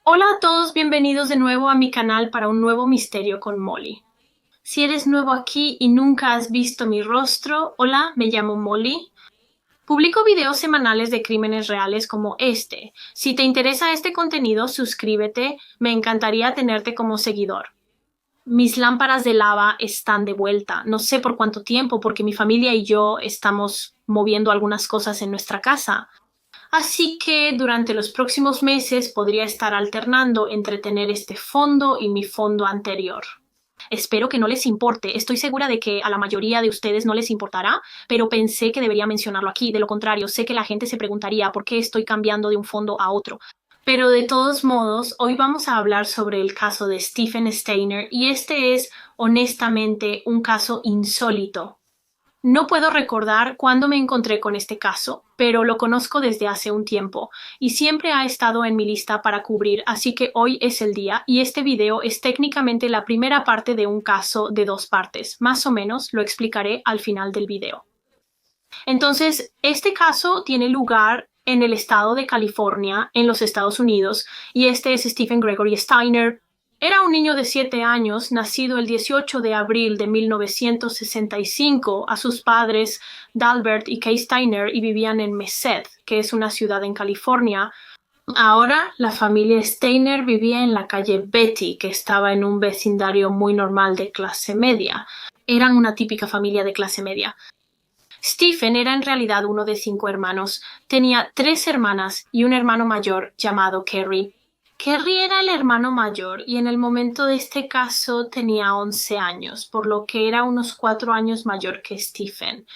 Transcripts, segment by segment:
Hola a todos, bienvenidos de nuevo a mi canal para un nuevo misterio con Molly. Si eres nuevo aquí y nunca has visto mi rostro, hola, me llamo Molly. Publico videos semanales de crímenes reales como este. Si te interesa este contenido, suscríbete, me encantaría tenerte como seguidor. Mis lámparas de lava están de vuelta. No sé por cuánto tiempo, porque mi familia y yo estamos moviendo algunas cosas en nuestra casa. Así que durante los próximos meses podría estar alternando entre tener este fondo y mi fondo anterior. Espero que no les importe. Estoy segura de que a la mayoría de ustedes no les importará, pero pensé que debería mencionarlo aquí. De lo contrario, sé que la gente se preguntaría por qué estoy cambiando de un fondo a otro. Pero de todos modos, hoy vamos a hablar sobre el caso de Stephen Steiner y este es, honestamente, un caso insólito. No puedo recordar cuándo me encontré con este caso, pero lo conozco desde hace un tiempo y siempre ha estado en mi lista para cubrir, así que hoy es el día y este video es técnicamente la primera parte de un caso de dos partes. Más o menos lo explicaré al final del video. Entonces, este caso tiene lugar en el estado de California, en los Estados Unidos, y este es Stephen Gregory Steiner. Era un niño de 7 años, nacido el 18 de abril de 1965 a sus padres Dalbert y Kay Steiner y vivían en Merced, que es una ciudad en California. Ahora la familia Steiner vivía en la calle Betty, que estaba en un vecindario muy normal de clase media. Eran una típica familia de clase media. Stephen era en realidad uno de 5 hermanos. Tenía 3 hermanas y un hermano mayor llamado Kerry. Kerry era el hermano mayor y en el momento de este caso tenía 11 años, por lo que era unos 4 años mayor que Stephen.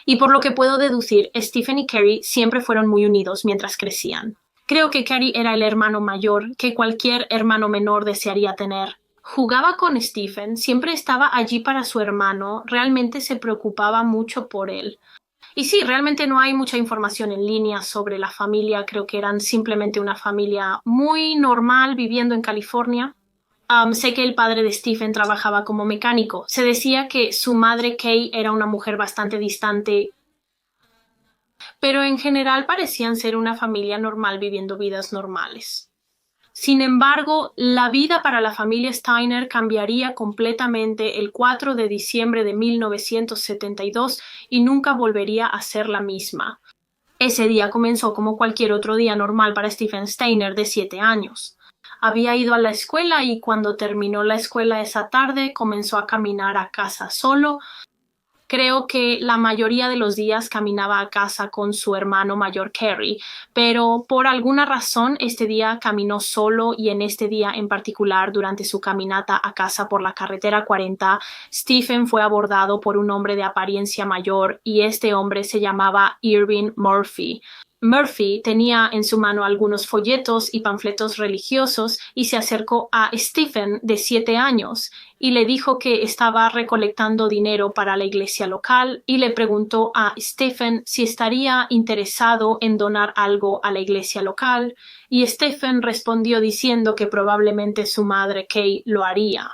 Y por lo que puedo deducir, Stephen y Kerry siempre fueron muy unidos mientras crecían. Creo que Kerry era el hermano mayor que cualquier hermano menor desearía tener. Jugaba con Stephen, siempre estaba allí para su hermano, realmente se preocupaba mucho por él. Y sí, realmente no hay mucha información en línea sobre la familia, creo que eran simplemente una familia muy normal viviendo en California. Sé que el padre de Stephen trabajaba como mecánico. Se decía que su madre Kay era una mujer bastante distante, pero en general parecían ser una familia normal viviendo vidas normales. Sin embargo, la vida para la familia Steiner cambiaría completamente el 4 de diciembre de 1972 y nunca volvería a ser la misma. Ese día comenzó como cualquier otro día normal para Stephen Steiner de 7 años. Había ido a la escuela y cuando terminó la escuela esa tarde comenzó a caminar a casa solo. Creo que la mayoría de los días caminaba a casa con su hermano mayor Kerry, pero por alguna razón este día caminó solo y en este día en particular, durante su caminata a casa por la carretera 40, Stephen fue abordado por un hombre de apariencia mayor y este hombre se llamaba Irving Murphy. Murphy tenía en su mano algunos folletos y panfletos religiosos y se acercó a Stephen de 7 años y le dijo que estaba recolectando dinero para la iglesia local y le preguntó a Stephen si estaría interesado en donar algo a la iglesia local y Stephen respondió diciendo que probablemente su madre Kay lo haría.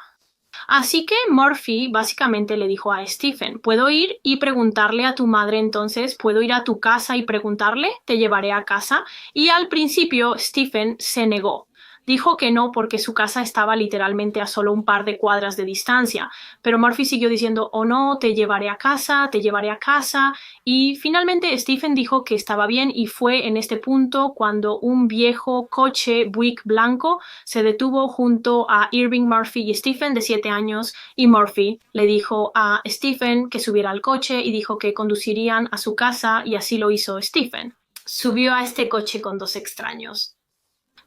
Así que Murphy básicamente le dijo a Stephen, ¿puedo ir y preguntarle a tu madre entonces? ¿Puedo ir a tu casa y preguntarle? ¿Te llevaré a casa? Y al principio Stephen se negó. Dijo que no porque su casa estaba literalmente a solo un par de cuadras de distancia, pero Murphy siguió diciendo, oh no, te llevaré a casa, te llevaré a casa, y finalmente Stephen dijo que estaba bien y fue en este punto cuando un viejo coche Buick blanco se detuvo junto a Irving Murphy y Stephen de 7 años y Murphy le dijo a Stephen que subiera al coche y dijo que conducirían a su casa y así lo hizo Stephen. Subió a este coche con 2 extraños.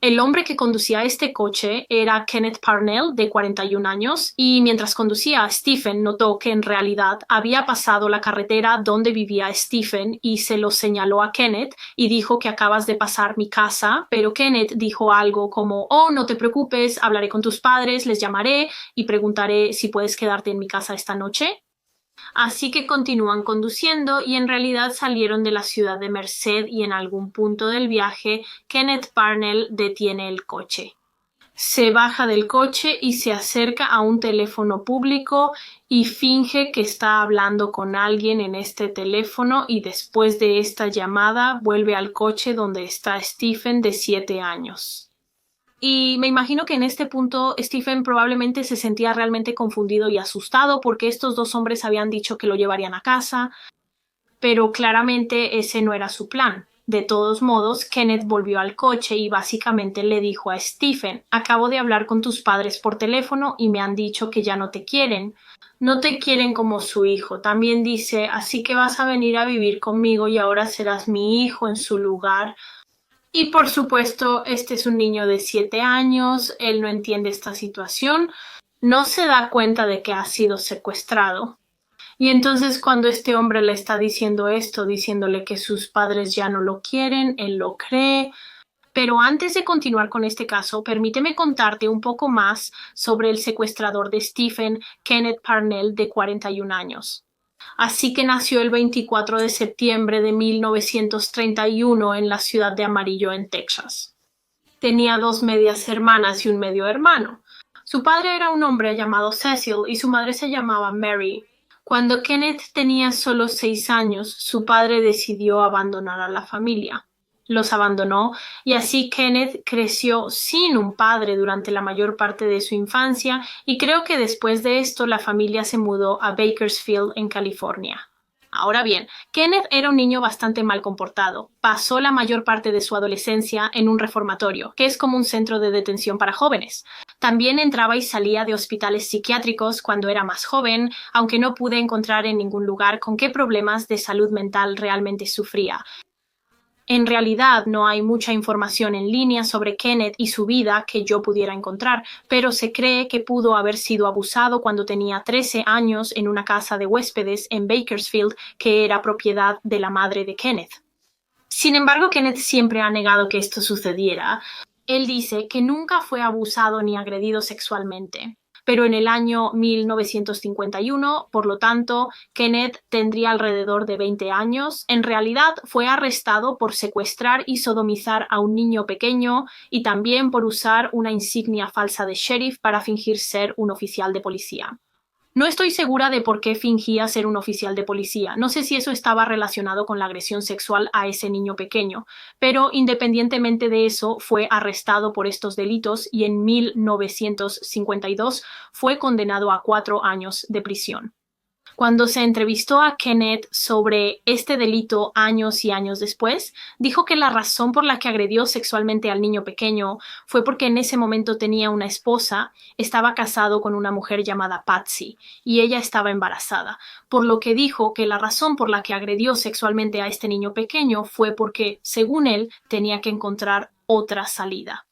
El hombre que conducía este coche era Kenneth Parnell, de 41 años, y mientras conducía, Stephen notó que en realidad había pasado la carretera donde vivía Stephen y se lo señaló a Kenneth y dijo que acabas de pasar mi casa, pero Kenneth dijo algo como, oh, no te preocupes, hablaré con tus padres, les llamaré y preguntaré si puedes quedarte en mi casa esta noche. Así que continúan conduciendo y en realidad salieron de la ciudad de Merced y en algún punto del viaje Kenneth Parnell detiene el coche. Se baja del coche y se acerca a un teléfono público y finge que está hablando con alguien en este teléfono y después de esta llamada vuelve al coche donde está Stephen de 7 años. Y me imagino que en este punto Stephen probablemente se sentía realmente confundido y asustado porque estos dos hombres habían dicho que lo llevarían a casa, pero claramente ese no era su plan. De todos modos, Kenneth volvió al coche y básicamente le dijo a Stephen: acabo de hablar con tus padres por teléfono y me han dicho que ya no te quieren. No te quieren como su hijo. También dice: así que vas a venir a vivir conmigo y ahora serás mi hijo en su lugar. Y por supuesto, este es un niño de 7 años, él no entiende esta situación, no se da cuenta de que ha sido secuestrado. Y entonces cuando este hombre le está diciendo esto, diciéndole que sus padres ya no lo quieren, él lo cree. Pero antes de continuar con este caso, permíteme contarte un poco más sobre el secuestrador de Stephen, Kenneth Parnell, de 41 años. Así que nació el 24 de septiembre de 1931 en la ciudad de Amarillo, en Texas. Tenía 2 medias hermanas y un medio hermano. Su padre era un hombre llamado Cecil y su madre se llamaba Mary. Cuando Kenneth tenía solo 6 años, su padre decidió abandonar a la familia. Los abandonó y así Kenneth creció sin un padre durante la mayor parte de su infancia y creo que después de esto la familia se mudó a Bakersfield, en California. Ahora bien, Kenneth era un niño bastante mal comportado. Pasó la mayor parte de su adolescencia en un reformatorio, que es como un centro de detención para jóvenes. También entraba y salía de hospitales psiquiátricos cuando era más joven, aunque no pude encontrar en ningún lugar con qué problemas de salud mental realmente sufría. En realidad no hay mucha información en línea sobre Kenneth y su vida que yo pudiera encontrar, pero se cree que pudo haber sido abusado cuando tenía 13 años en una casa de huéspedes en Bakersfield que era propiedad de la madre de Kenneth. Sin embargo, Kenneth siempre ha negado que esto sucediera. Él dice que nunca fue abusado ni agredido sexualmente. Pero en el año 1951, por lo tanto, Kenneth tendría alrededor de 20 años. En realidad, fue arrestado por secuestrar y sodomizar a un niño pequeño y también por usar una insignia falsa de sheriff para fingir ser un oficial de policía. No estoy segura de por qué fingía ser un oficial de policía. No sé si eso estaba relacionado con la agresión sexual a ese niño pequeño, pero independientemente de eso, fue arrestado por estos delitos y en 1952 fue condenado a 4 años de prisión. Cuando se entrevistó a Kenneth sobre este delito años y años después, dijo que la razón por la que agredió sexualmente al niño pequeño fue porque en ese momento tenía una esposa, estaba casado con una mujer llamada Patsy y ella estaba embarazada, por lo que dijo que la razón por la que agredió sexualmente a este niño pequeño fue porque, según él, tenía que encontrar otra salida.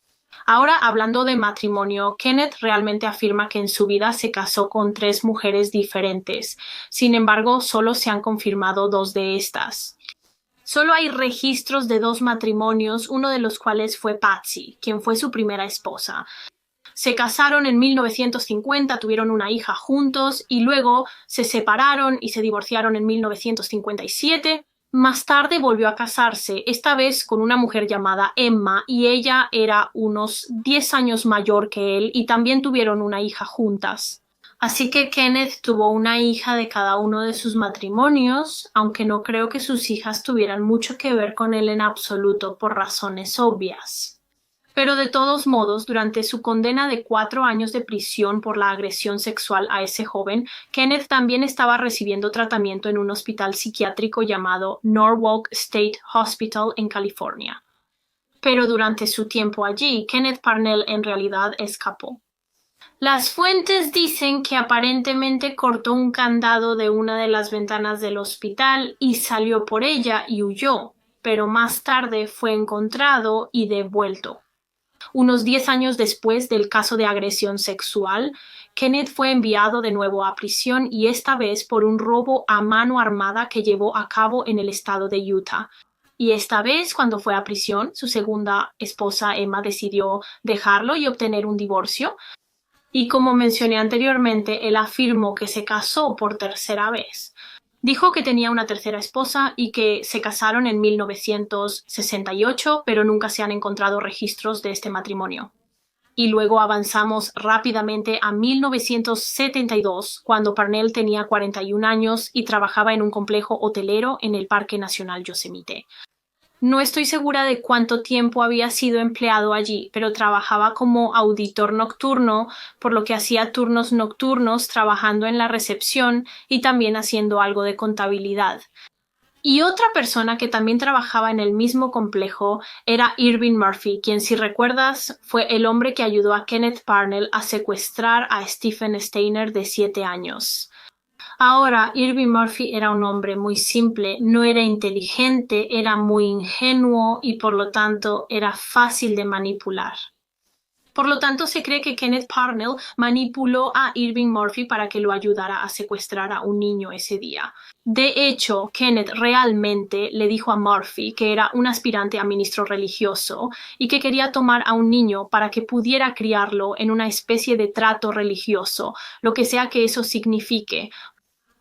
Ahora, hablando de matrimonio, Kenneth realmente afirma que en su vida se casó con 3 mujeres diferentes. Sin embargo, solo se han confirmado 2 de estas. Solo hay registros de 2 matrimonios, uno de los cuales fue Patsy, quien fue su primera esposa. Se casaron en 1950, tuvieron una hija juntos y luego se separaron y se divorciaron en 1957. Más tarde volvió a casarse, esta vez con una mujer llamada Emma, y ella era unos 10 años mayor que él y también tuvieron una hija juntas. Así que Kenneth tuvo una hija de cada uno de sus matrimonios, aunque no creo que sus hijas tuvieran mucho que ver con él en absoluto por razones obvias. Pero de todos modos, durante su condena de 4 años de prisión por la agresión sexual a ese joven, Kenneth también estaba recibiendo tratamiento en un hospital psiquiátrico llamado Norwalk State Hospital en California. Pero durante su tiempo allí, Kenneth Parnell en realidad escapó. Las fuentes dicen que aparentemente cortó un candado de una de las ventanas del hospital y salió por ella y huyó, pero más tarde fue encontrado y devuelto. Unos 10 años después del caso de agresión sexual, Kenneth fue enviado de nuevo a prisión y esta vez por un robo a mano armada que llevó a cabo en el estado de Utah. Y esta vez, cuando fue a prisión, su segunda esposa Emma decidió dejarlo y obtener un divorcio. Y como mencioné anteriormente, él afirmó que se casó por tercera vez. Dijo que tenía una tercera esposa y que se casaron en 1968, pero nunca se han encontrado registros de este matrimonio. Y luego avanzamos rápidamente a 1972, cuando Parnell tenía 41 años y trabajaba en un complejo hotelero en el Parque Nacional Yosemite. No estoy segura de cuánto tiempo había sido empleado allí, pero trabajaba como auditor nocturno, por lo que hacía turnos nocturnos trabajando en la recepción y también haciendo algo de contabilidad. Y otra persona que también trabajaba en el mismo complejo era Irving Murphy, quien, si recuerdas, fue el hombre que ayudó a Kenneth Parnell a secuestrar a Stephen Steiner de 7 años. Ahora, Irving Murphy era un hombre muy simple, no era inteligente, era muy ingenuo y por lo tanto era fácil de manipular. Por lo tanto, se cree que Kenneth Parnell manipuló a Irving Murphy para que lo ayudara a secuestrar a un niño ese día. De hecho, Kenneth realmente le dijo a Murphy que era un aspirante a ministro religioso y que quería tomar a un niño para que pudiera criarlo en una especie de trato religioso, lo que sea que eso signifique.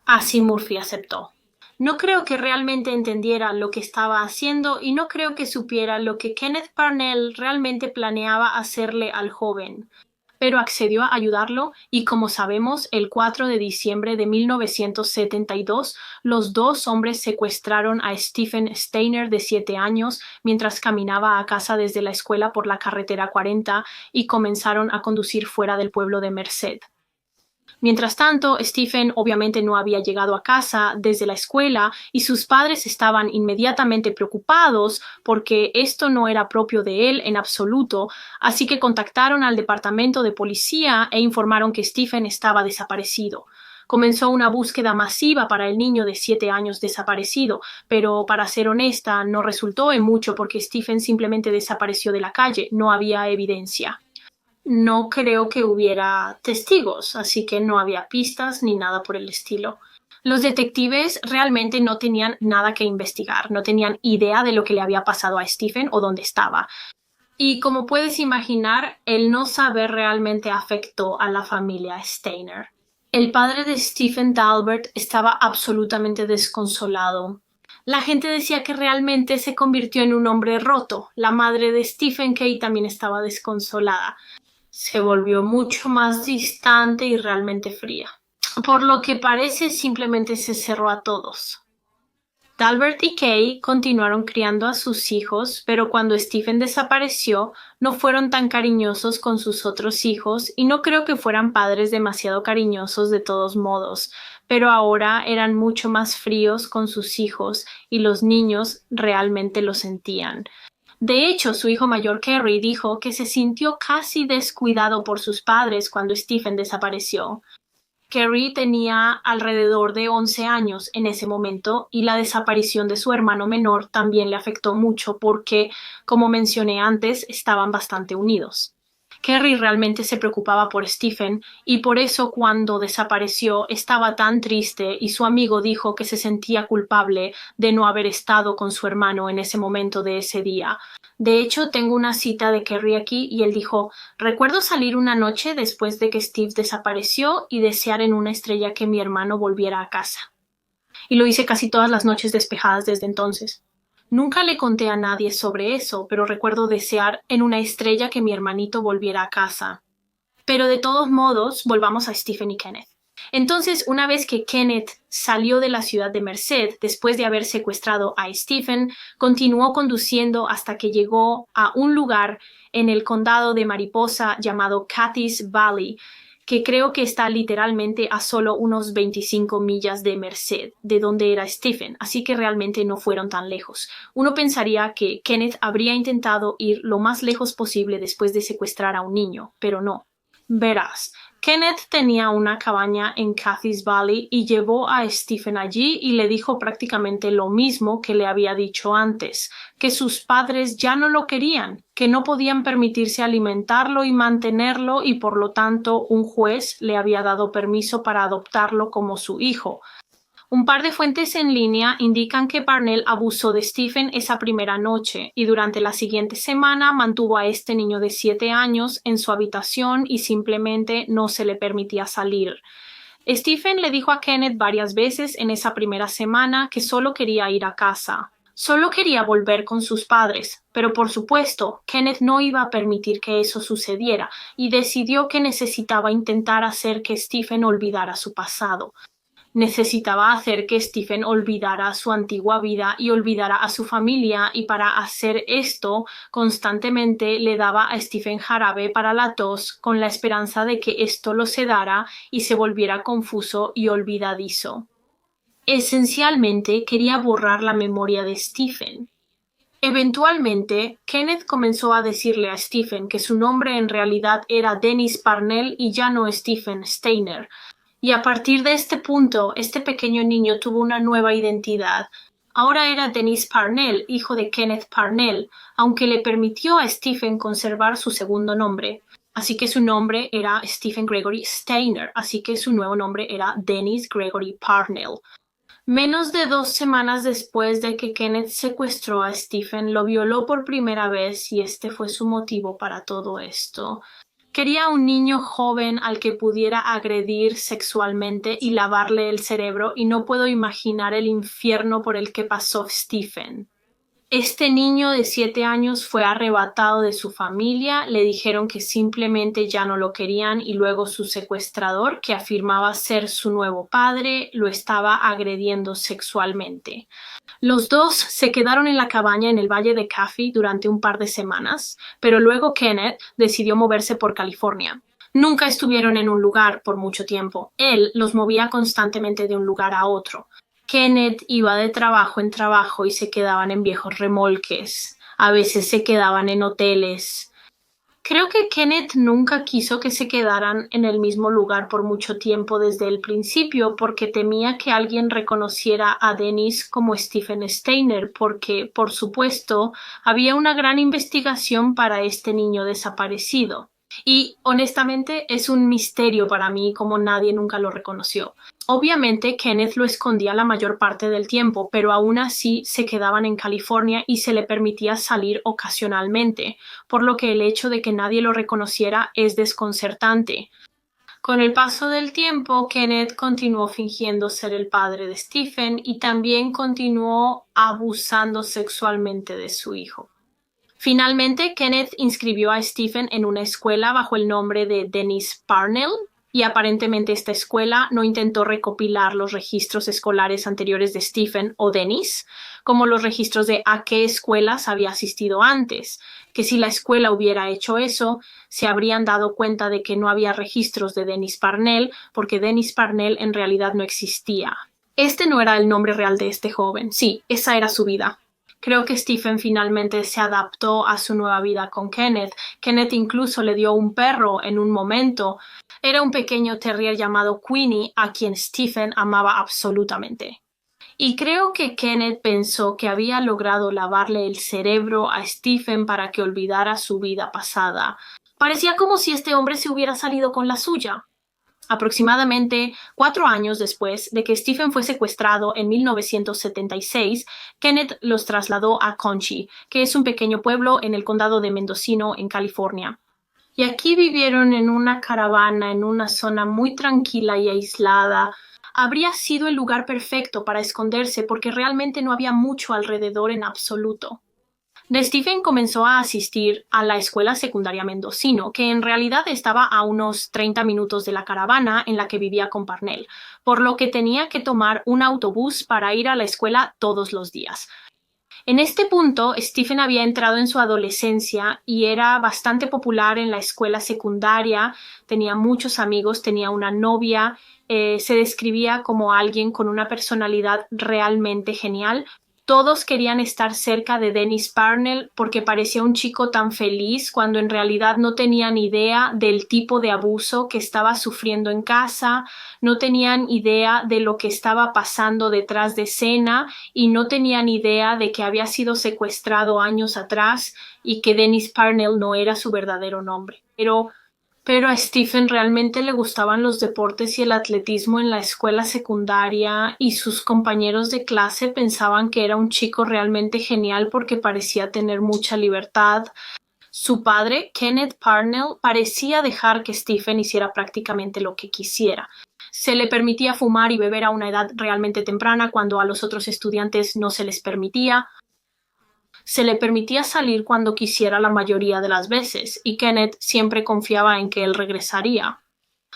Así Murphy aceptó. No creo que realmente entendiera lo que estaba haciendo y no creo que supiera lo que Kenneth Parnell realmente planeaba hacerle al joven. Pero accedió a ayudarlo y, como sabemos, el 4 de diciembre de 1972, los dos hombres secuestraron a Stephen Steiner de 7 años mientras caminaba a casa desde la escuela por la carretera 40 y comenzaron a conducir fuera del pueblo de Merced. Mientras tanto, Stephen obviamente no había llegado a casa desde la escuela y sus padres estaban inmediatamente preocupados porque esto no era propio de él en absoluto, así que contactaron al departamento de policía e informaron que Stephen estaba desaparecido. Comenzó una búsqueda masiva para el niño de 7 años desaparecido, pero para ser honesta, no resultó en mucho porque Stephen simplemente desapareció de la calle, no había evidencia. No creo que hubiera testigos, así que no había pistas ni nada por el estilo. Los detectives realmente no tenían nada que investigar, no tenían idea de lo que le había pasado a Stephen o dónde estaba. Y como puedes imaginar, el no saber realmente afectó a la familia Steiner. El padre de Stephen Dalbert estaba absolutamente desconsolado. La gente decía que realmente se convirtió en un hombre roto. La madre de Stephen Kay también estaba desconsolada. Se volvió mucho más distante y realmente fría. Por lo que parece simplemente se cerró a todos. Dalbert y Kay continuaron criando a sus hijos, pero cuando Stephen desapareció, no fueron tan cariñosos con sus otros hijos y no creo que fueran padres demasiado cariñosos de todos modos, pero ahora eran mucho más fríos con sus hijos y los niños realmente lo sentían. De hecho, su hijo mayor Kerry dijo que se sintió casi descuidado por sus padres cuando Stephen desapareció. Kerry tenía alrededor de 11 años en ese momento y la desaparición de su hermano menor también le afectó mucho porque, como mencioné antes, estaban bastante unidos. Kerry realmente se preocupaba por Stephen y por eso cuando desapareció estaba tan triste y su amigo dijo que se sentía culpable de no haber estado con su hermano en ese momento de ese día. De hecho, tengo una cita de Kerry aquí y él dijo: «Recuerdo salir una noche después de que Steve desapareció y desear en una estrella que mi hermano volviera a casa. Y lo hice casi todas las noches despejadas desde entonces. Nunca le conté a nadie sobre eso, pero recuerdo desear en una estrella que mi hermanito volviera a casa». Pero de todos modos, volvamos a Stephen y Kenneth. Entonces, una vez que Kenneth salió de la ciudad de Merced, después de haber secuestrado a Stephen, continuó conduciendo hasta que llegó a un lugar en el condado de Mariposa llamado Cathy's Valley, que creo que está literalmente a solo unos 25 millas de Merced, de donde era Stephen, así que realmente no fueron tan lejos. Uno pensaría que Kenneth habría intentado ir lo más lejos posible después de secuestrar a un niño, pero no. Verás, Kenneth tenía una cabaña en Cathy's Valley y llevó a Stephen allí y le dijo prácticamente lo mismo que le había dicho antes, que sus padres ya no lo querían, que no podían permitirse alimentarlo y mantenerlo y por lo tanto un juez le había dado permiso para adoptarlo como su hijo. Un par de fuentes en línea indican que Parnell abusó de Stephen esa primera noche y durante la siguiente semana mantuvo a este niño de 7 años en su habitación y simplemente no se le permitía salir. Stephen le dijo a Kenneth varias veces en esa primera semana que solo quería ir a casa. Solo quería volver con sus padres, pero por supuesto, Kenneth no iba a permitir que eso sucediera y decidió que necesitaba intentar hacer que Stephen olvidara su pasado. Necesitaba hacer que Stephen olvidara su antigua vida y olvidara a su familia, y para hacer esto constantemente le daba a Stephen jarabe para la tos con la esperanza de que esto lo sedara y se volviera confuso y olvidadizo. Esencialmente quería borrar la memoria de Stephen. Eventualmente, Kenneth comenzó a decirle a Stephen que su nombre en realidad era Dennis Parnell y ya no Stephen Steiner. Y a partir de este punto, este pequeño niño tuvo una nueva identidad. Ahora era Dennis Parnell, hijo de Kenneth Parnell, aunque le permitió a Stephen conservar su segundo nombre. Así que su nombre era Stephen Gregory Steiner, así que su nuevo nombre era Dennis Gregory Parnell. Menos de 2 semanas después de que Kenneth secuestró a Stephen, lo violó por primera vez y este fue su motivo para todo esto. Quería un niño joven al que pudiera agredir sexualmente y lavarle el cerebro, y no puedo imaginar el infierno por el que pasó Stephen. Este niño de 7 años fue arrebatado de su familia, le dijeron que simplemente ya no lo querían y luego su secuestrador, que afirmaba ser su nuevo padre, lo estaba agrediendo sexualmente. Los dos se quedaron en la cabaña en el Valle de Coffee durante un par de semanas, pero luego Kenneth decidió moverse por California. Nunca estuvieron en un lugar por mucho tiempo. Él los movía constantemente de un lugar a otro. Kenneth iba de trabajo en trabajo y se quedaban en viejos remolques. A veces se quedaban en hoteles. Creo que Kenneth nunca quiso que se quedaran en el mismo lugar por mucho tiempo desde el principio, porque temía que alguien reconociera a Dennis como Stephen Steiner, porque, por supuesto, había una gran investigación para este niño desaparecido. Y, honestamente, es un misterio para mí cómo nadie nunca lo reconoció. Obviamente, Kenneth lo escondía la mayor parte del tiempo, pero aún así se quedaban en California y se le permitía salir ocasionalmente, por lo que el hecho de que nadie lo reconociera es desconcertante. Con el paso del tiempo, Kenneth continuó fingiendo ser el padre de Stephen y también continuó abusando sexualmente de su hijo. Finalmente, Kenneth inscribió a Stephen en una escuela bajo el nombre de Dennis Parnell, y aparentemente esta escuela no intentó recopilar los registros escolares anteriores de Stephen o Dennis, como los registros de a qué escuelas había asistido antes, que si la escuela hubiera hecho eso, se habrían dado cuenta de que no había registros de Dennis Parnell, porque Dennis Parnell en realidad no existía. Este no era el nombre real de este joven, sí, esa era su vida. Creo que Stephen finalmente se adaptó a su nueva vida con Kenneth. Kenneth incluso le dio un perro en un momento. Era un pequeño terrier llamado Queenie, a quien Stephen amaba absolutamente. Y creo que Kenneth pensó que había logrado lavarle el cerebro a Stephen para que olvidara su vida pasada. Parecía como si este hombre se hubiera salido con la suya. Aproximadamente 4 años después de que Stephen fue secuestrado en 1976, Kenneth los trasladó a Cochise, que es un pequeño pueblo en el condado de Mendocino, en California. Y aquí vivieron en una caravana en una zona muy tranquila y aislada. Habría sido el lugar perfecto para esconderse porque realmente no había mucho alrededor en absoluto. Stephen comenzó a asistir a la escuela secundaria Mendocino, que en realidad estaba a unos 30 minutos de la caravana en la que vivía con Parnell, por lo que tenía que tomar un autobús para ir a la escuela todos los días. En este punto, Stephen había entrado en su adolescencia y era bastante popular en la escuela secundaria, tenía muchos amigos, tenía una novia, se describía como alguien con una personalidad realmente genial. Todos querían estar cerca de Dennis Parnell porque parecía un chico tan feliz cuando en realidad no tenían idea del tipo de abuso que estaba sufriendo en casa, no tenían idea de lo que estaba pasando detrás de escena y no tenían idea de que había sido secuestrado años atrás y que Dennis Parnell no era su verdadero nombre. Pero a Stephen realmente le gustaban los deportes y el atletismo en la escuela secundaria, y sus compañeros de clase pensaban que era un chico realmente genial porque parecía tener mucha libertad. Su padre, Kenneth Parnell, parecía dejar que Stephen hiciera prácticamente lo que quisiera. Se le permitía fumar y beber a una edad realmente temprana cuando a los otros estudiantes no se les permitía. Se le permitía salir cuando quisiera la mayoría de las veces, y Kenneth siempre confiaba en que él regresaría.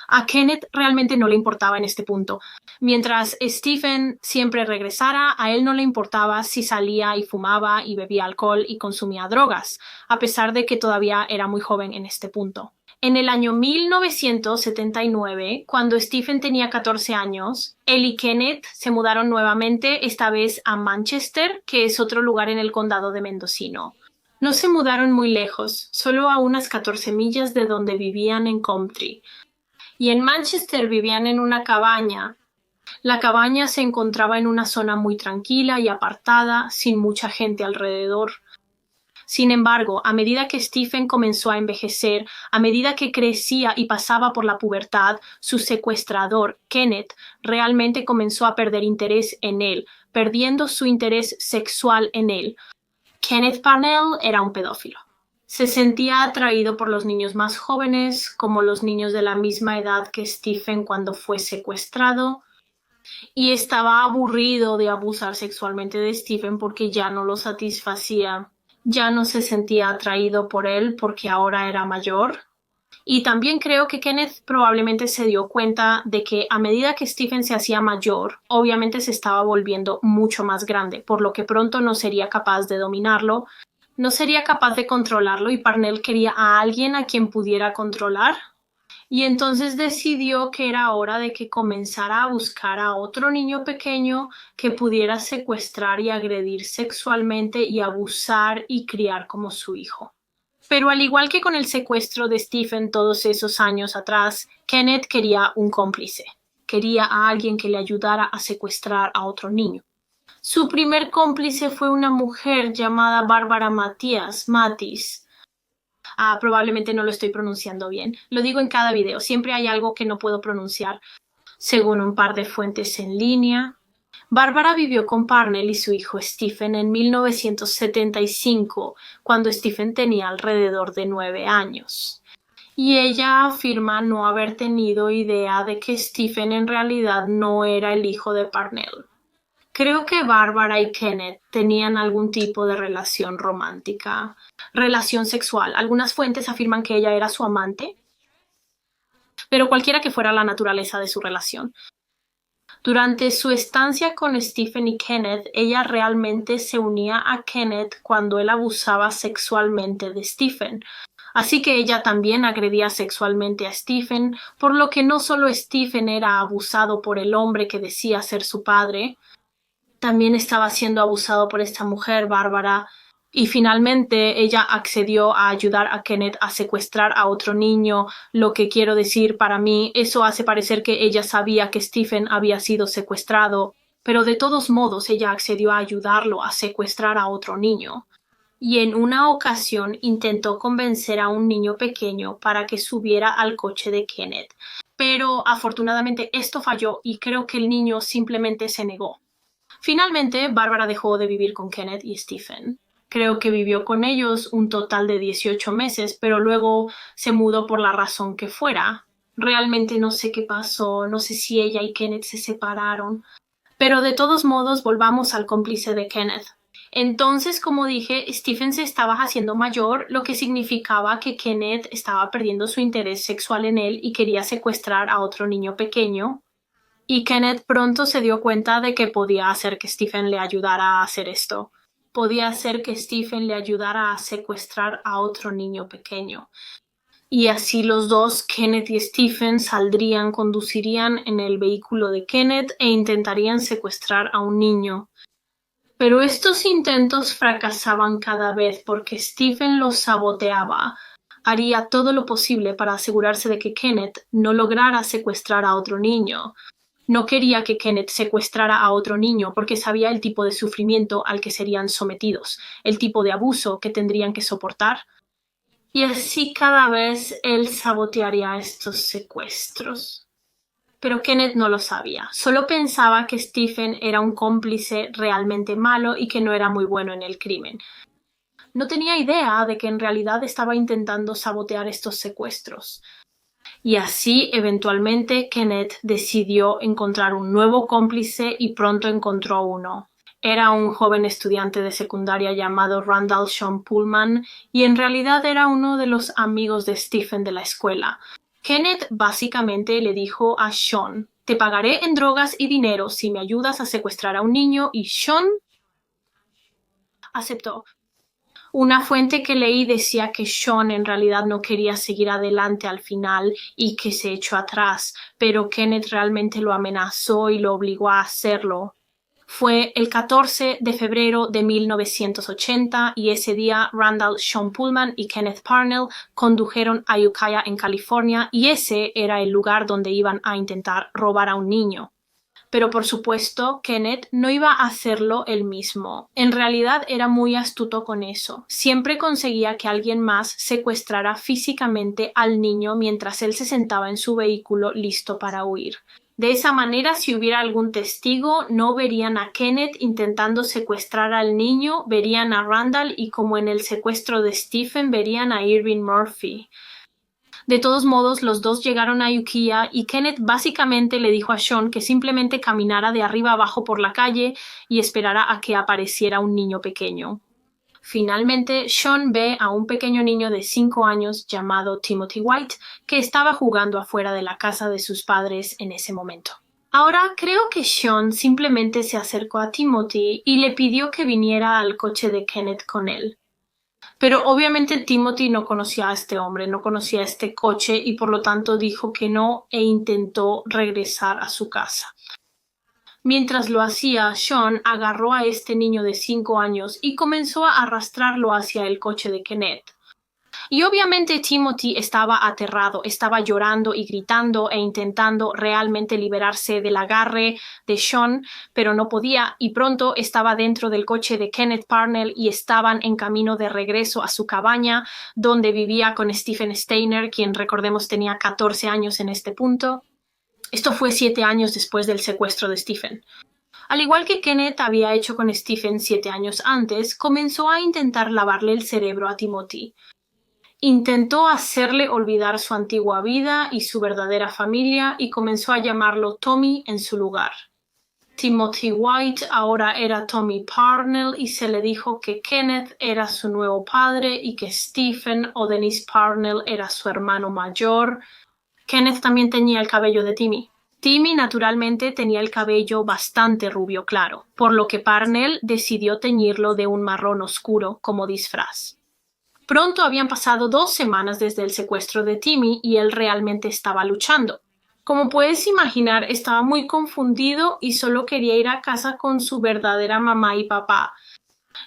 A Kenneth realmente no le importaba en este punto. Mientras Stephen siempre regresara, a él no le importaba si salía y fumaba y bebía alcohol y consumía drogas, a pesar de que todavía era muy joven en este punto. En el año 1979, cuando Stephen tenía 14 años, él y Kenneth se mudaron nuevamente, esta vez a Manchester, que es otro lugar en el condado de Mendocino. No se mudaron muy lejos, solo a unas 14 millas de donde vivían en Coventry. Y en Manchester vivían en una cabaña. La cabaña se encontraba en una zona muy tranquila y apartada, sin mucha gente alrededor. Sin embargo, a medida que Stephen comenzó a envejecer, a medida que crecía y pasaba por la pubertad, su secuestrador, Kenneth, realmente comenzó a perder interés en él, perdiendo su interés sexual en él. Kenneth Parnell era un pedófilo. Se sentía atraído por los niños más jóvenes, como los niños de la misma edad que Stephen cuando fue secuestrado, y estaba aburrido de abusar sexualmente de Stephen porque ya no lo satisfacía. Ya no se sentía atraído por él porque ahora era mayor. Y también creo que Kenneth probablemente se dio cuenta de que a medida que Stephen se hacía mayor, obviamente se estaba volviendo mucho más grande, por lo que pronto no sería capaz de dominarlo, no sería capaz de controlarlo y Parnell quería a alguien a quien pudiera controlar. Y entonces decidió que era hora de que comenzara a buscar a otro niño pequeño que pudiera secuestrar y agredir sexualmente y abusar y criar como su hijo. Pero al igual que con el secuestro de Stephen todos esos años atrás, Kenneth quería un cómplice. Quería a alguien que le ayudara a secuestrar a otro niño. Su primer cómplice fue una mujer llamada Barbara Mathis. Probablemente no lo estoy pronunciando bien. Lo digo en cada video. Siempre hay algo que no puedo pronunciar. Según un par de fuentes en línea, Barbara vivió con Parnell y su hijo Stephen en 1975, cuando Stephen tenía alrededor de 9 años. Y ella afirma no haber tenido idea de que Stephen en realidad no era el hijo de Parnell. Creo que Barbara y Kenneth tenían algún tipo de relación romántica, relación sexual. Algunas fuentes afirman que ella era su amante, pero cualquiera que fuera la naturaleza de su relación. Durante su estancia con Stephen y Kenneth, ella realmente se unía a Kenneth cuando él abusaba sexualmente de Stephen. Así que ella también agredía sexualmente a Stephen, por lo que no solo Stephen era abusado por el hombre que decía ser su padre, también estaba siendo abusado por esta mujer, Bárbara, y finalmente ella accedió a ayudar a Kenneth a secuestrar a otro niño. Lo que quiero decir, para mí, eso hace parecer que ella sabía que Stephen había sido secuestrado, pero de todos modos ella accedió a ayudarlo a secuestrar a otro niño. Y en una ocasión intentó convencer a un niño pequeño para que subiera al coche de Kenneth, pero afortunadamente esto falló y creo que el niño simplemente se negó. Finalmente, Bárbara dejó de vivir con Kenneth y Stephen. Creo que vivió con ellos un total de 18 meses, pero luego se mudó por la razón que fuera. Realmente no sé qué pasó, no sé si ella y Kenneth se separaron. Pero de todos modos, volvamos al cómplice de Kenneth. Entonces, como dije, Stephen se estaba haciendo mayor, lo que significaba que Kenneth estaba perdiendo su interés sexual en él y quería secuestrar a otro niño pequeño. Y Kenneth pronto se dio cuenta de que podía hacer que Stephen le ayudara a hacer esto. Podía hacer que Stephen le ayudara a secuestrar a otro niño pequeño. Y así los dos, Kenneth y Stephen, conducirían en el vehículo de Kenneth e intentarían secuestrar a un niño. Pero estos intentos fracasaban cada vez porque Stephen los saboteaba. Haría todo lo posible para asegurarse de que Kenneth no lograra secuestrar a otro niño. No quería que Kenneth secuestrara a otro niño porque sabía el tipo de sufrimiento al que serían sometidos, el tipo de abuso que tendrían que soportar. Y así cada vez él sabotearía estos secuestros. Pero Kenneth no lo sabía. Solo pensaba que Stephen era un cómplice realmente malo y que no era muy bueno en el crimen. No tenía idea de que en realidad estaba intentando sabotear estos secuestros. Y así, eventualmente, Kenneth decidió encontrar un nuevo cómplice y pronto encontró uno. Era un joven estudiante de secundaria llamado Randall Sean Pullman y en realidad era uno de los amigos de Stephen de la escuela. Kenneth básicamente le dijo a Sean: te pagaré en drogas y dinero si me ayudas a secuestrar a un niño, y Sean aceptó. Una fuente que leí decía que Sean en realidad no quería seguir adelante al final y que se echó atrás, pero Kenneth realmente lo amenazó y lo obligó a hacerlo. Fue el 14 de febrero de 1980 y ese día Randall Sean Pullman y Kenneth Parnell condujeron a Ukiah en California, y ese era el lugar donde iban a intentar robar a un niño. Pero por supuesto, Kenneth no iba a hacerlo él mismo. En realidad era muy astuto con eso. Siempre conseguía que alguien más secuestrara físicamente al niño mientras él se sentaba en su vehículo listo para huir. De esa manera, si hubiera algún testigo, no verían a Kenneth intentando secuestrar al niño, verían a Randall, y como en el secuestro de Stephen, verían a Irving Murphy. De todos modos, los dos llegaron a Ukiah y Kenneth básicamente le dijo a Sean que simplemente caminara de arriba abajo por la calle y esperara a que apareciera un niño pequeño. Finalmente, Sean ve a un pequeño niño de 5 años llamado Timothy White que estaba jugando afuera de la casa de sus padres en ese momento. Ahora creo que Sean simplemente se acercó a Timothy y le pidió que viniera al coche de Kenneth con él. Pero obviamente Timothy no conocía a este hombre, no conocía a este coche, y por lo tanto dijo que no e intentó regresar a su casa. Mientras lo hacía, Sean agarró a este niño de 5 años y comenzó a arrastrarlo hacia el coche de Kenneth. Y obviamente Timothy estaba aterrado, estaba llorando y gritando e intentando realmente liberarse del agarre de Sean, pero no podía, y pronto estaba dentro del coche de Kenneth Parnell y estaban en camino de regreso a su cabaña, donde vivía con Stephen Steiner, quien recordemos tenía 14 años en este punto. Esto fue 7 años después del secuestro de Stephen. Al igual que Kenneth había hecho con Stephen 7 años antes, comenzó a intentar lavarle el cerebro a Timothy. Intentó hacerle olvidar su antigua vida y su verdadera familia y comenzó a llamarlo Tommy en su lugar. Timothy White ahora era Tommy Parnell y se le dijo que Kenneth era su nuevo padre y que Stephen o Denise Parnell era su hermano mayor. Kenneth también tenía el cabello de Timmy. Timmy naturalmente tenía el cabello bastante rubio claro, por lo que Parnell decidió teñirlo de un marrón oscuro como disfraz. Pronto habían pasado 2 semanas desde el secuestro de Timmy y él realmente estaba luchando. Como puedes imaginar, estaba muy confundido y solo quería ir a casa con su verdadera mamá y papá.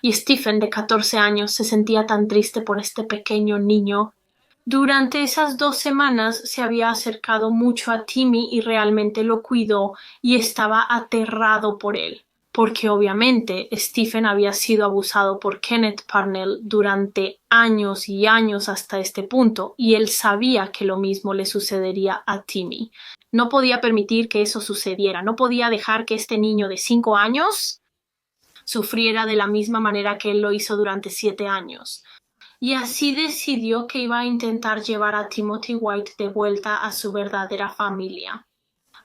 Y Stephen, de 14 años, se sentía tan triste por este pequeño niño. Durante esas 2 semanas se había acercado mucho a Timmy y realmente lo cuidó y estaba aterrado por él, porque obviamente Stephen había sido abusado por Kenneth Parnell durante años y años hasta este punto, y él sabía que lo mismo le sucedería a Timmy. No podía permitir que eso sucediera, no podía dejar que este niño de 5 años sufriera de la misma manera que él lo hizo durante 7 años. Y así decidió que iba a intentar llevar a Timothy White de vuelta a su verdadera familia.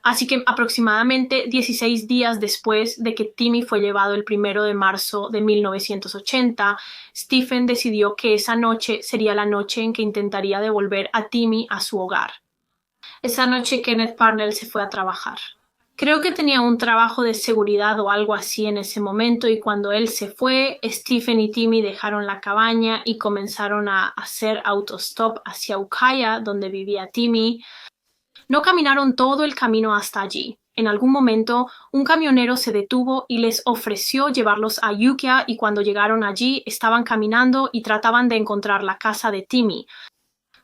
Así que aproximadamente 16 días después de que Timmy fue llevado el 1 de marzo de 1980, Stephen decidió que esa noche sería la noche en que intentaría devolver a Timmy a su hogar. Esa noche Kenneth Parnell se fue a trabajar. Creo que tenía un trabajo de seguridad o algo así en ese momento, y cuando él se fue, Stephen y Timmy dejaron la cabaña y comenzaron a hacer autostop hacia Ukiah, donde vivía Timmy. No caminaron todo el camino hasta allí. En algún momento, un camionero se detuvo y les ofreció llevarlos a Ukiah, y cuando llegaron allí, estaban caminando y trataban de encontrar la casa de Timmy.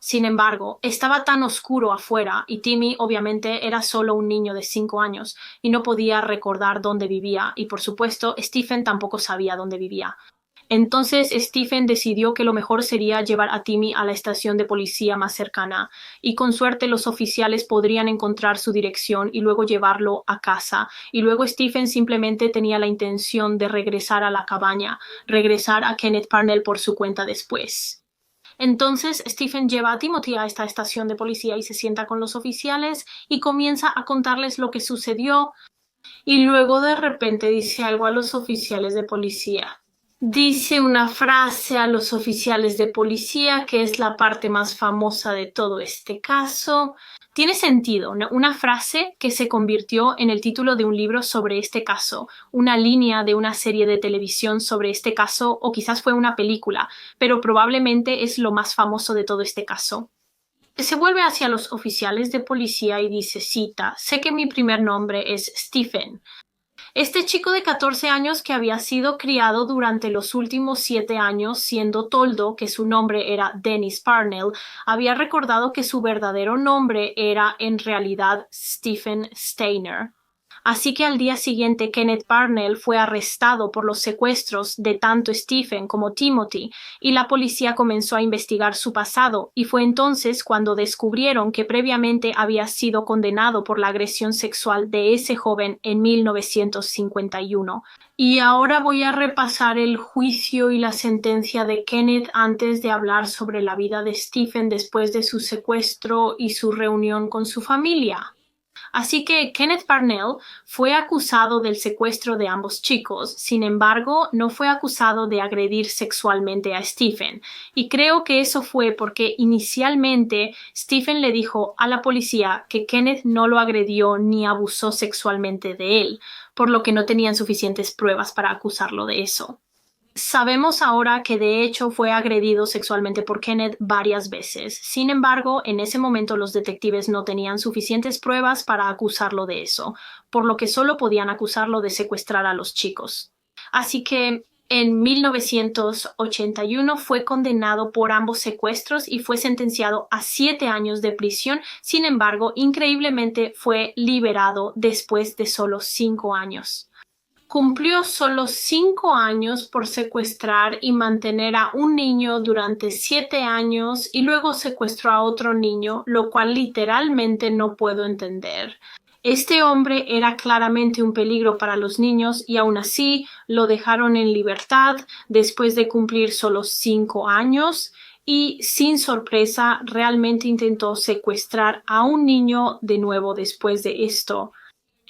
Sin embargo, estaba tan oscuro afuera y Timmy obviamente era solo un niño de 5 años y no podía recordar dónde vivía, y por supuesto Stephen tampoco sabía dónde vivía. Entonces Stephen decidió que lo mejor sería llevar a Timmy a la estación de policía más cercana, y con suerte los oficiales podrían encontrar su dirección y luego llevarlo a casa, y luego Stephen simplemente tenía la intención de regresar a la cabaña, regresar a Kenneth Parnell por su cuenta después. Entonces Stephen lleva a Timothy a esta estación de policía y se sienta con los oficiales y comienza a contarles lo que sucedió, y luego de repente dice algo a los oficiales de policía. Dice una frase a los oficiales de policía que es la parte más famosa de todo este caso. Tiene sentido, ¿no? Una frase que se convirtió en el título de un libro sobre este caso, una línea de una serie de televisión sobre este caso o quizás fue una película, pero probablemente es lo más famoso de todo este caso. Se vuelve hacia los oficiales de policía y dice, cita, sé que mi primer nombre es Stephen. Este chico de 14 años que había sido criado durante los últimos 7 años siendo toldo, que su nombre era Dennis Parnell, había recordado que su verdadero nombre era en realidad Stephen Steiner. Así que al día siguiente Kenneth Parnell fue arrestado por los secuestros de tanto Stephen como Timothy y la policía comenzó a investigar su pasado y fue entonces cuando descubrieron que previamente había sido condenado por la agresión sexual de ese joven en 1951. Y ahora voy a repasar el juicio y la sentencia de Kenneth antes de hablar sobre la vida de Stephen después de su secuestro y su reunión con su familia. Así que Kenneth Parnell fue acusado del secuestro de ambos chicos, sin embargo, no fue acusado de agredir sexualmente a Stephen. Y creo que eso fue porque inicialmente Stephen le dijo a la policía que Kenneth no lo agredió ni abusó sexualmente de él, por lo que no tenían suficientes pruebas para acusarlo de eso. Sabemos ahora que de hecho fue agredido sexualmente por Kenneth varias veces. Sin embargo, en ese momento los detectives no tenían suficientes pruebas para acusarlo de eso, por lo que solo podían acusarlo de secuestrar a los chicos. Así que en 1981 fue condenado por ambos secuestros y fue sentenciado a 7 años de prisión. Sin embargo, increíblemente fue liberado después de solo 5 años. Cumplió solo 5 años por secuestrar y mantener a un niño durante 7 años y luego secuestró a otro niño, lo cual literalmente no puedo entender. Este hombre era claramente un peligro para los niños y aún así lo dejaron en libertad después de cumplir solo 5 años y sin sorpresa realmente intentó secuestrar a un niño de nuevo después de esto.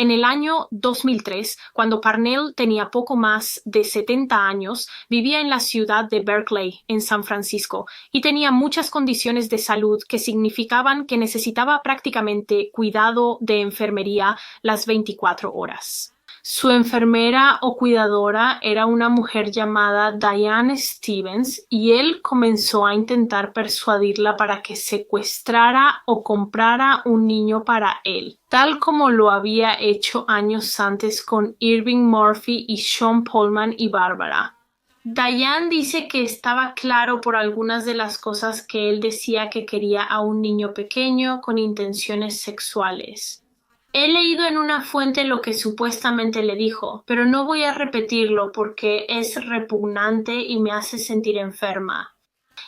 En el año 2003, cuando Parnell tenía poco más de 70 años, vivía en la ciudad de Berkeley, en San Francisco, y tenía muchas condiciones de salud que significaban que necesitaba prácticamente cuidado de enfermería las 24 horas. Su enfermera o cuidadora era una mujer llamada Diane Stevens y él comenzó a intentar persuadirla para que secuestrara o comprara un niño para él, tal como lo había hecho años antes con Irving Murphy y Sean Pullman y Barbara. Diane dice que estaba claro por algunas de las cosas que él decía que quería a un niño pequeño con intenciones sexuales. He leído en una fuente lo que supuestamente le dijo, pero no voy a repetirlo porque es repugnante y me hace sentir enferma.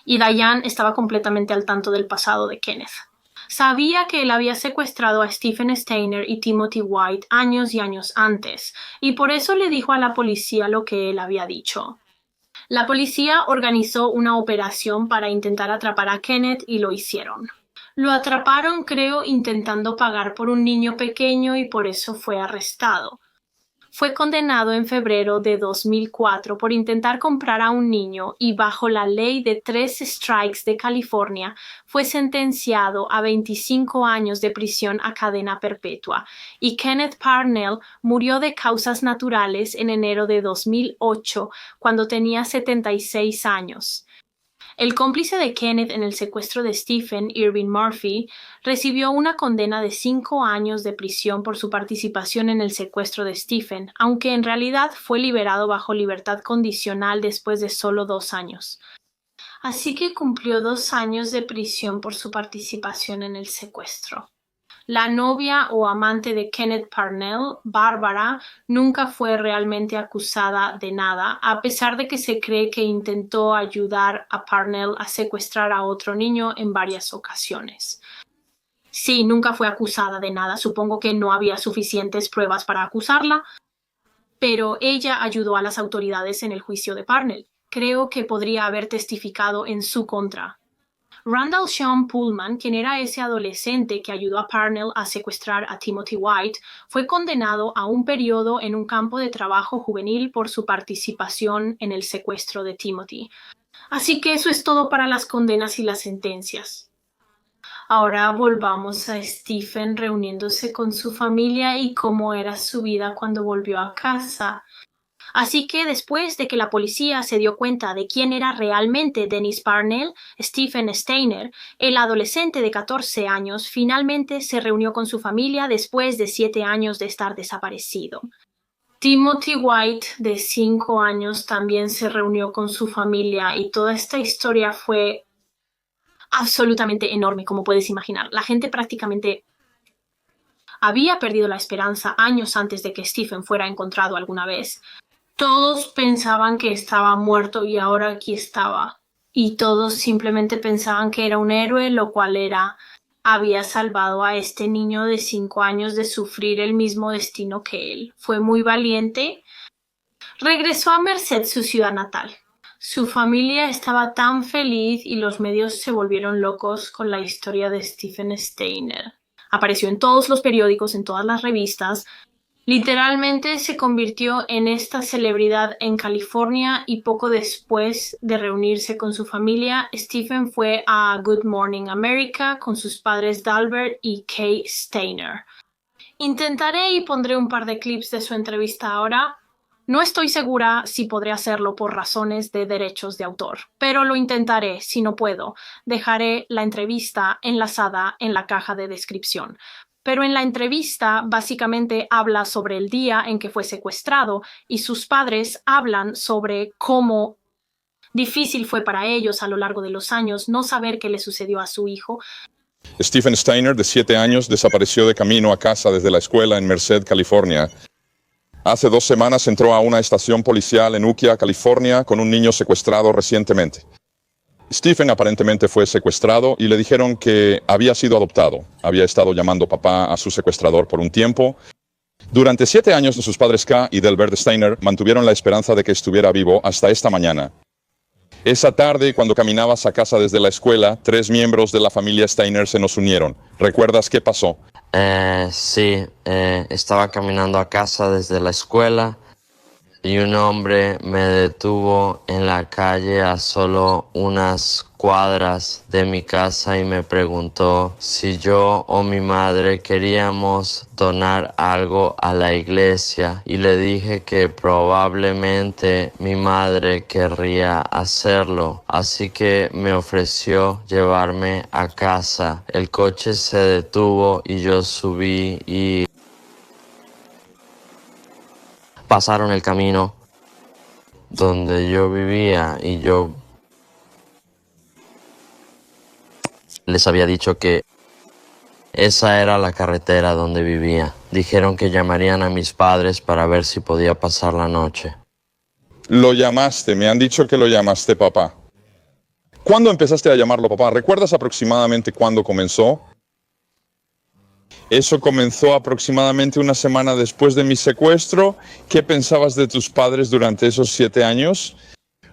Y Diane estaba completamente al tanto del pasado de Kenneth. Sabía que él había secuestrado a Stephen Steiner y Timothy White años y años antes, y por eso le dijo a la policía lo que él había dicho. La policía organizó una operación para intentar atrapar a Kenneth y lo hicieron. Lo atraparon, creo, intentando pagar por un niño pequeño y por eso fue arrestado. Fue condenado en febrero de 2004 por intentar comprar a un niño y bajo la ley de 3 strikes de California fue sentenciado a 25 años de prisión a cadena perpetua y Kenneth Parnell murió de causas naturales en enero de 2008 cuando tenía 76 años. El cómplice de Kenneth en el secuestro de Stephen, Irving Murphy, recibió una condena de 5 años de prisión por su participación en el secuestro de Stephen, aunque en realidad fue liberado bajo libertad condicional después de solo 2 años. Así que cumplió 2 años de prisión por su participación en el secuestro. La novia o amante de Kenneth Parnell, Barbara, nunca fue realmente acusada de nada, a pesar de que se cree que intentó ayudar a Parnell a secuestrar a otro niño en varias ocasiones. Sí, nunca fue acusada de nada, supongo que no había suficientes pruebas para acusarla, pero ella ayudó a las autoridades en el juicio de Parnell. Creo que podría haber testificado en su contra. Randall Sean Pullman, quien era ese adolescente que ayudó a Parnell a secuestrar a Timothy White, fue condenado a un periodo en un campo de trabajo juvenil por su participación en el secuestro de Timothy. Así que eso es todo para las condenas y las sentencias. Ahora volvamos a Stephen reuniéndose con su familia y cómo era su vida cuando volvió a casa. Así que después de que la policía se dio cuenta de quién era realmente Dennis Parnell, Stephen Steiner, el adolescente de 14 años, finalmente se reunió con su familia después de 7 años de estar desaparecido. Timothy White, de 5 años, también se reunió con su familia y toda esta historia fue absolutamente enorme, como puedes imaginar. La gente prácticamente había perdido la esperanza años antes de que Stephen fuera encontrado alguna vez. Todos pensaban que estaba muerto y ahora aquí estaba. Y todos simplemente pensaban que era un héroe, lo cual era. Había salvado a este niño de 5 años de sufrir el mismo destino que él. Fue muy valiente. Regresó a Merced, su ciudad natal. Su familia estaba tan feliz y los medios se volvieron locos con la historia de Stephen Steiner. Apareció en todos los periódicos, en todas las revistas. Literalmente se convirtió en esta celebridad en California y poco después de reunirse con su familia, Stephen fue a Good Morning America con sus padres Dalbert y Kay Steiner. Intentaré y pondré un par de clips de su entrevista ahora. No estoy segura si podré hacerlo por razones de derechos de autor, pero lo intentaré. Si no puedo, dejaré la entrevista enlazada en la caja de descripción. Pero en la entrevista básicamente habla sobre el día en que fue secuestrado y sus padres hablan sobre cómo difícil fue para ellos a lo largo de los años no saber qué le sucedió a su hijo. Stephen Steiner, de 7 años, desapareció de camino a casa desde la escuela en Merced, California. Hace 2 semanas entró a una estación policial en Ukiah, California, con un niño secuestrado recientemente. Stephen aparentemente fue secuestrado y le dijeron que había sido adoptado. Había estado llamando papá a su secuestrador por un tiempo. Durante 7 años, sus padres K y Delbert Steiner mantuvieron la esperanza de que estuviera vivo hasta esta mañana. Esa tarde, cuando caminabas a casa desde la escuela, 3 miembros de la familia Steiner se nos unieron. ¿Recuerdas qué pasó? Sí, estaba caminando a casa desde la escuela y un hombre me detuvo en la calle a solo unas cuadras de mi casa y me preguntó si yo o mi madre queríamos donar algo a la iglesia y le dije que probablemente mi madre querría hacerlo, así que me ofreció llevarme a casa. El coche se detuvo y yo subí y pasaron el camino donde yo vivía y yo les había dicho que esa era la carretera donde vivía. Dijeron que llamarían a mis padres para ver si podía pasar la noche. Lo llamaste, me han dicho que lo llamaste papá. ¿Cuándo empezaste a llamarlo papá? ¿Recuerdas aproximadamente cuándo comenzó? Eso comenzó aproximadamente una semana después de mi secuestro. ¿Qué pensabas de tus padres durante esos 7 años?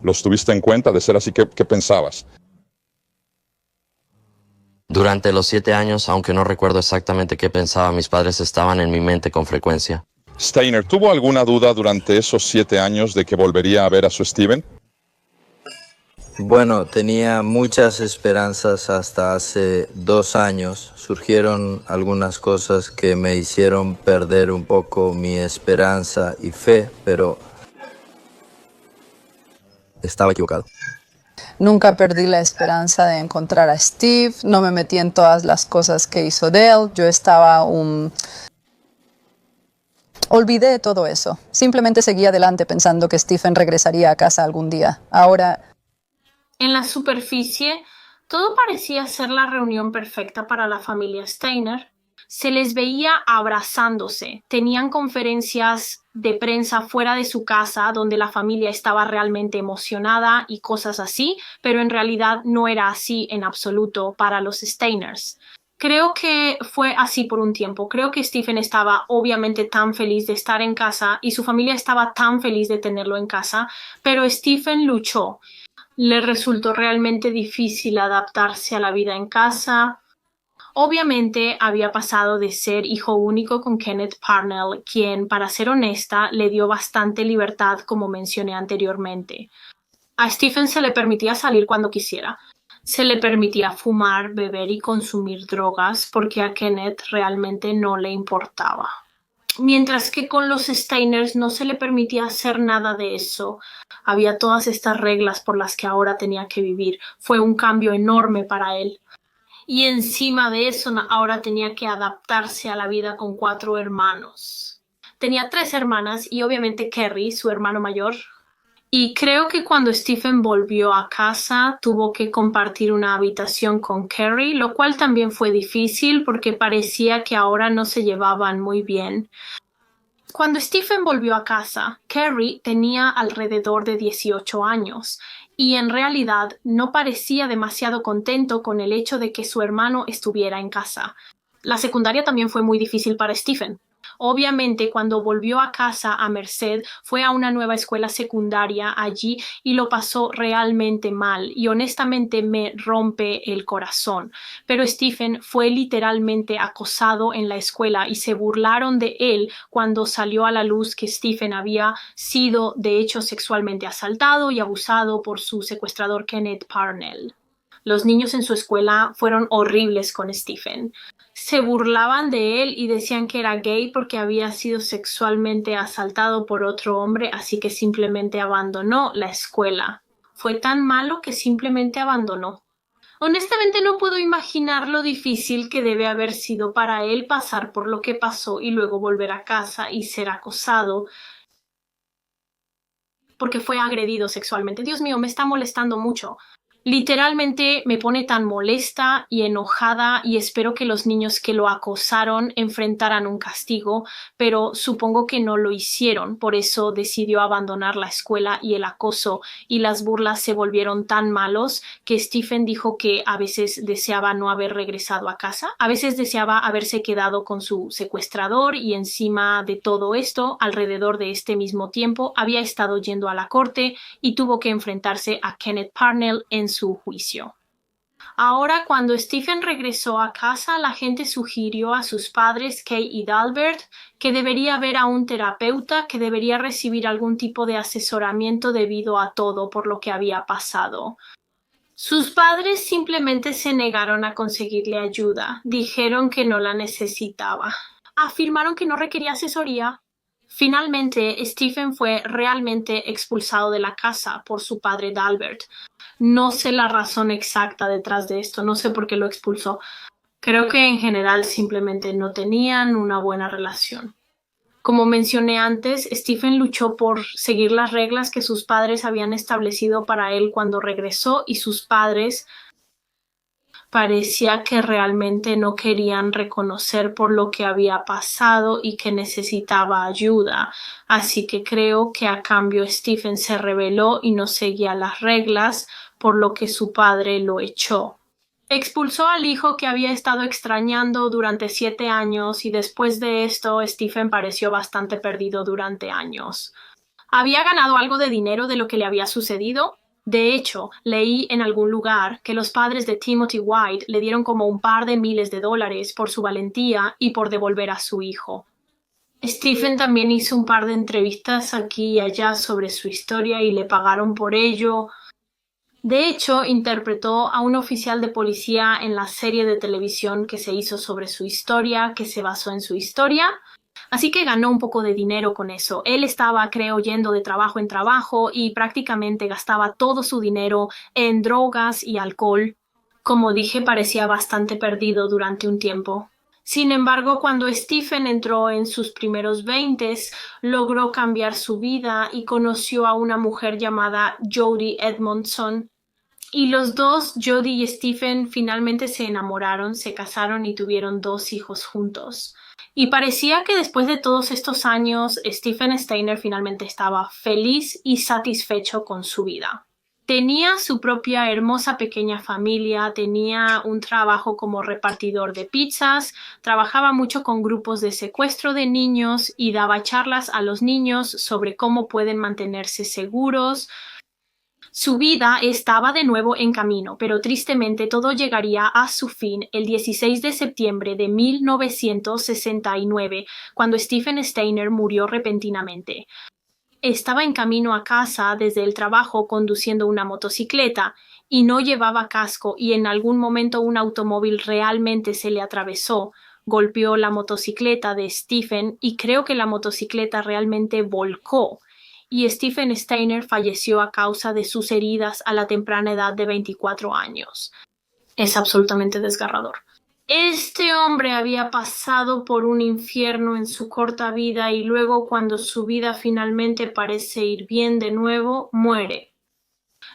¿Los tuviste en cuenta? De ser así, ¿qué pensabas? Durante los 7 años, aunque no recuerdo exactamente qué pensaba, mis padres estaban en mi mente con frecuencia. Steiner, ¿tuvo alguna duda durante esos 7 años de que volvería a ver a su Steven? Bueno, tenía muchas esperanzas hasta hace 2 años. Surgieron algunas cosas que me hicieron perder un poco mi esperanza y fe, pero estaba equivocado. Nunca perdí la esperanza de encontrar a Steve, no me metí en todas las cosas que hizo Dale, yo estaba Olvidé todo eso. Simplemente seguí adelante pensando que Stephen regresaría a casa algún día. Ahora... En la superficie, todo parecía ser la reunión perfecta para la familia Steiner. Se les veía abrazándose, tenían conferencias de prensa fuera de su casa donde la familia estaba realmente emocionada y cosas así, pero en realidad no era así en absoluto para los Steiners. Creo que fue así por un tiempo. Creo que Stephen estaba obviamente tan feliz de estar en casa y su familia estaba tan feliz de tenerlo en casa, pero Stephen luchó. Le resultó realmente difícil adaptarse a la vida en casa. Obviamente había pasado de ser hijo único con Kenneth Parnell, quien, para ser honesta, le dio bastante libertad, como mencioné anteriormente. A Stephen se le permitía salir cuando quisiera. Se le permitía fumar, beber y consumir drogas porque a Kenneth realmente no le importaba. Mientras que con los Steiners no se le permitía hacer nada de eso. Había todas estas reglas por las que ahora tenía que vivir. Fue un cambio enorme para él. Y encima de eso ahora tenía que adaptarse a la vida con 4 hermanos. Tenía 3 hermanas y obviamente Kerry, su hermano mayor. Y creo que cuando Stephen volvió a casa tuvo que compartir una habitación con Kerry, lo cual también fue difícil porque parecía que ahora no se llevaban muy bien. Cuando Stephen volvió a casa, Kerry tenía alrededor de 18 años y en realidad no parecía demasiado contento con el hecho de que su hermano estuviera en casa. La secundaria también fue muy difícil para Stephen. Obviamente, cuando volvió a casa a Merced, fue a una nueva escuela secundaria allí y lo pasó realmente mal y honestamente me rompe el corazón. Pero Stephen fue literalmente acosado en la escuela y se burlaron de él cuando salió a la luz que Stephen había sido de hecho sexualmente asaltado y abusado por su secuestrador Kenneth Parnell. Los niños en su escuela fueron horribles con Stephen. Se burlaban de él y decían que era gay porque había sido sexualmente asaltado por otro hombre, así que simplemente abandonó la escuela. Fue tan malo que simplemente abandonó. Honestamente no puedo imaginar lo difícil que debe haber sido para él pasar por lo que pasó y luego volver a casa y ser acosado porque fue agredido sexualmente. Dios mío, me está molestando mucho. Literalmente me pone tan molesta y enojada y espero que los niños que lo acosaron enfrentaran un castigo, pero supongo que no lo hicieron, por eso decidió abandonar la escuela y el acoso y las burlas se volvieron tan malos que Stephen dijo que a veces deseaba no haber regresado a casa, a veces deseaba haberse quedado con su secuestrador y encima de todo esto, alrededor de este mismo tiempo, había estado yendo a la corte y tuvo que enfrentarse a Kenneth Parnell en su juicio. Ahora, cuando Stephen regresó a casa, la gente sugirió a sus padres, Kay y Dalbert, que debería ver a un terapeuta, que debería recibir algún tipo de asesoramiento debido a todo por lo que había pasado. Sus padres simplemente se negaron a conseguirle ayuda. Dijeron que no la necesitaba. Afirmaron que no requería asesoría. Finalmente, Stephen fue realmente expulsado de la casa por su padre Dalbert. No sé la razón exacta detrás de esto, no sé por qué lo expulsó. Creo que en general simplemente no tenían una buena relación. Como mencioné antes, Stephen luchó por seguir las reglas que sus padres habían establecido para él cuando regresó y sus padres parecía que realmente no querían reconocer por lo que había pasado y que necesitaba ayuda. Así que creo que a cambio Stephen se rebeló y no seguía las reglas, por lo que su padre lo echó. Expulsó al hijo que había estado extrañando durante 7 años y después de esto Stephen pareció bastante perdido durante años. Había ganado algo de dinero de lo que le había sucedido. De hecho, leí en algún lugar que los padres de Timothy White le dieron como un par de miles de dólares por su valentía y por devolver a su hijo. Stephen también hizo un par de entrevistas aquí y allá sobre su historia y le pagaron por ello. De hecho, interpretó a un oficial de policía en la serie de televisión que se hizo sobre su historia, que se basó en su historia. Así que ganó un poco de dinero con eso. Él estaba, creo, yendo de trabajo en trabajo y prácticamente gastaba todo su dinero en drogas y alcohol. Como dije, parecía bastante perdido durante un tiempo. Sin embargo, cuando Stephen entró en sus primeros 20s, logró cambiar su vida y conoció a una mujer llamada Jody Edmondson. Y los dos, Jody y Stephen, finalmente se enamoraron, se casaron y tuvieron 2 hijos juntos. Y parecía que después de todos estos años, Stephen Steiner finalmente estaba feliz y satisfecho con su vida. Tenía su propia hermosa pequeña familia, tenía un trabajo como repartidor de pizzas, trabajaba mucho con grupos de secuestro de niños y daba charlas a los niños sobre cómo pueden mantenerse seguros. Su vida estaba de nuevo en camino, pero tristemente todo llegaría a su fin el 16 de septiembre de 1969, cuando Stephen Steiner murió repentinamente. Estaba en camino a casa desde el trabajo conduciendo una motocicleta y no llevaba casco, y en algún momento un automóvil realmente se le atravesó, golpeó la motocicleta de Stephen y creo que la motocicleta realmente volcó. Y Stephen Steiner falleció a causa de sus heridas a la temprana edad de 24 años. Es absolutamente desgarrador. Este hombre había pasado por un infierno en su corta vida y luego, cuando su vida finalmente parece ir bien de nuevo, muere.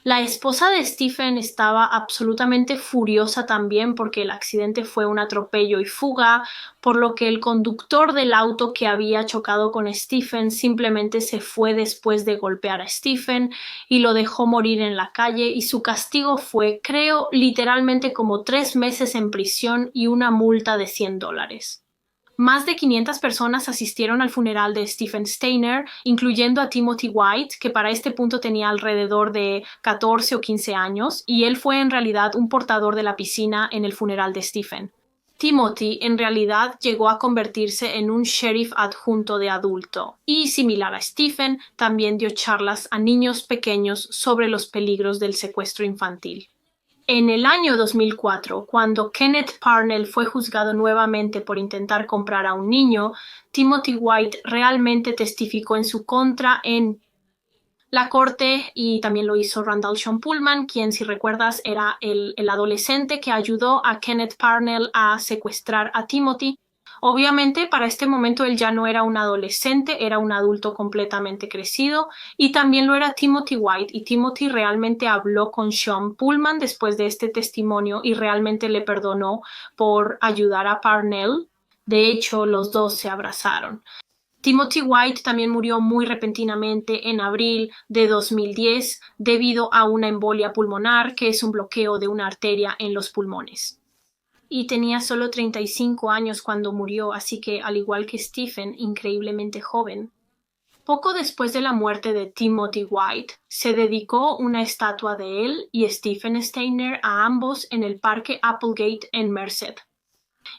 La esposa de Stephen estaba absolutamente furiosa también porque el accidente fue un atropello y fuga, por lo que el conductor del auto que había chocado con Stephen simplemente se fue después de golpear a Stephen y lo dejó morir en la calle, y su castigo fue, creo, literalmente como 3 meses en prisión y una multa de $100. Más de 500 personas asistieron al funeral de Stephen Steiner, incluyendo a Timothy White, que para este punto tenía alrededor de 14 o 15 años, y él fue en realidad un portador de la piscina en el funeral de Stephen. Timothy en realidad llegó a convertirse en un sheriff adjunto de adulto, y similar a Stephen, también dio charlas a niños pequeños sobre los peligros del secuestro infantil. En el año 2004, cuando Kenneth Parnell fue juzgado nuevamente por intentar comprar a un niño, Timothy White realmente testificó en su contra en la corte, y también lo hizo Randall Sean Pullman, quien, si recuerdas, era el adolescente que ayudó a Kenneth Parnell a secuestrar a Timothy. Obviamente, para este momento él ya no era un adolescente, era un adulto completamente crecido, y también lo era Timothy White, y Timothy realmente habló con Sean Pullman después de este testimonio y realmente le perdonó por ayudar a Parnell. De hecho, los dos se abrazaron. Timothy White también murió muy repentinamente en abril de 2010 debido a una embolia pulmonar, que es un bloqueo de una arteria en los pulmones. Y tenía solo 35 años cuando murió, así que, al igual que Stephen, increíblemente joven. Poco después de la muerte de Timothy White, se dedicó una estatua de él y Stephen Steiner a ambos en el Parque Applegate en Merced.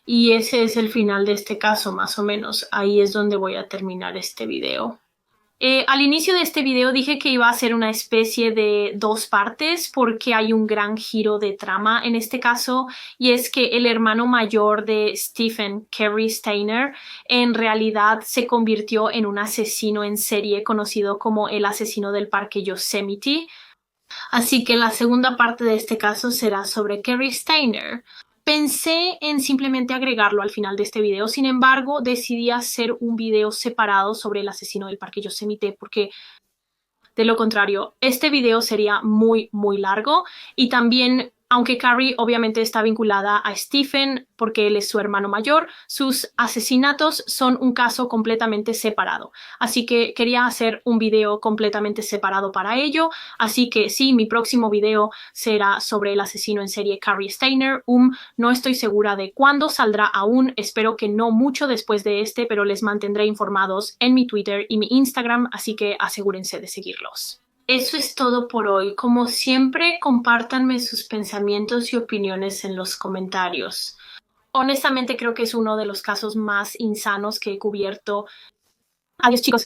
Y ese es el final de este caso, más o menos. Ahí es donde voy a terminar este video. Al inicio de este video dije que iba a ser una especie de 2 partes porque hay un gran giro de trama en este caso, y es que el hermano mayor de Stephen, Cary Steiner, en realidad se convirtió en un asesino en serie conocido como el asesino del Parque Yosemite. Así que la segunda parte de este caso será sobre Cary Steiner. Pensé en simplemente agregarlo al final de este video, sin embargo, decidí hacer un video separado sobre el asesino del Parque Yosemite porque, de lo contrario, este video sería muy, muy largo. Y también, aunque Cary obviamente está vinculada a Stephen porque él es su hermano mayor, sus asesinatos son un caso completamente separado. Así que quería hacer un video completamente separado para ello. Así que sí, mi próximo video será sobre el asesino en serie Cary Steiner. No estoy segura de cuándo saldrá aún. Espero que no mucho después de este, pero les mantendré informados en mi Twitter y mi Instagram, así que asegúrense de seguirlos. Eso es todo por hoy. Como siempre, compártanme sus pensamientos y opiniones en los comentarios. Honestamente, creo que es uno de los casos más insanos que he cubierto. Adiós, chicos.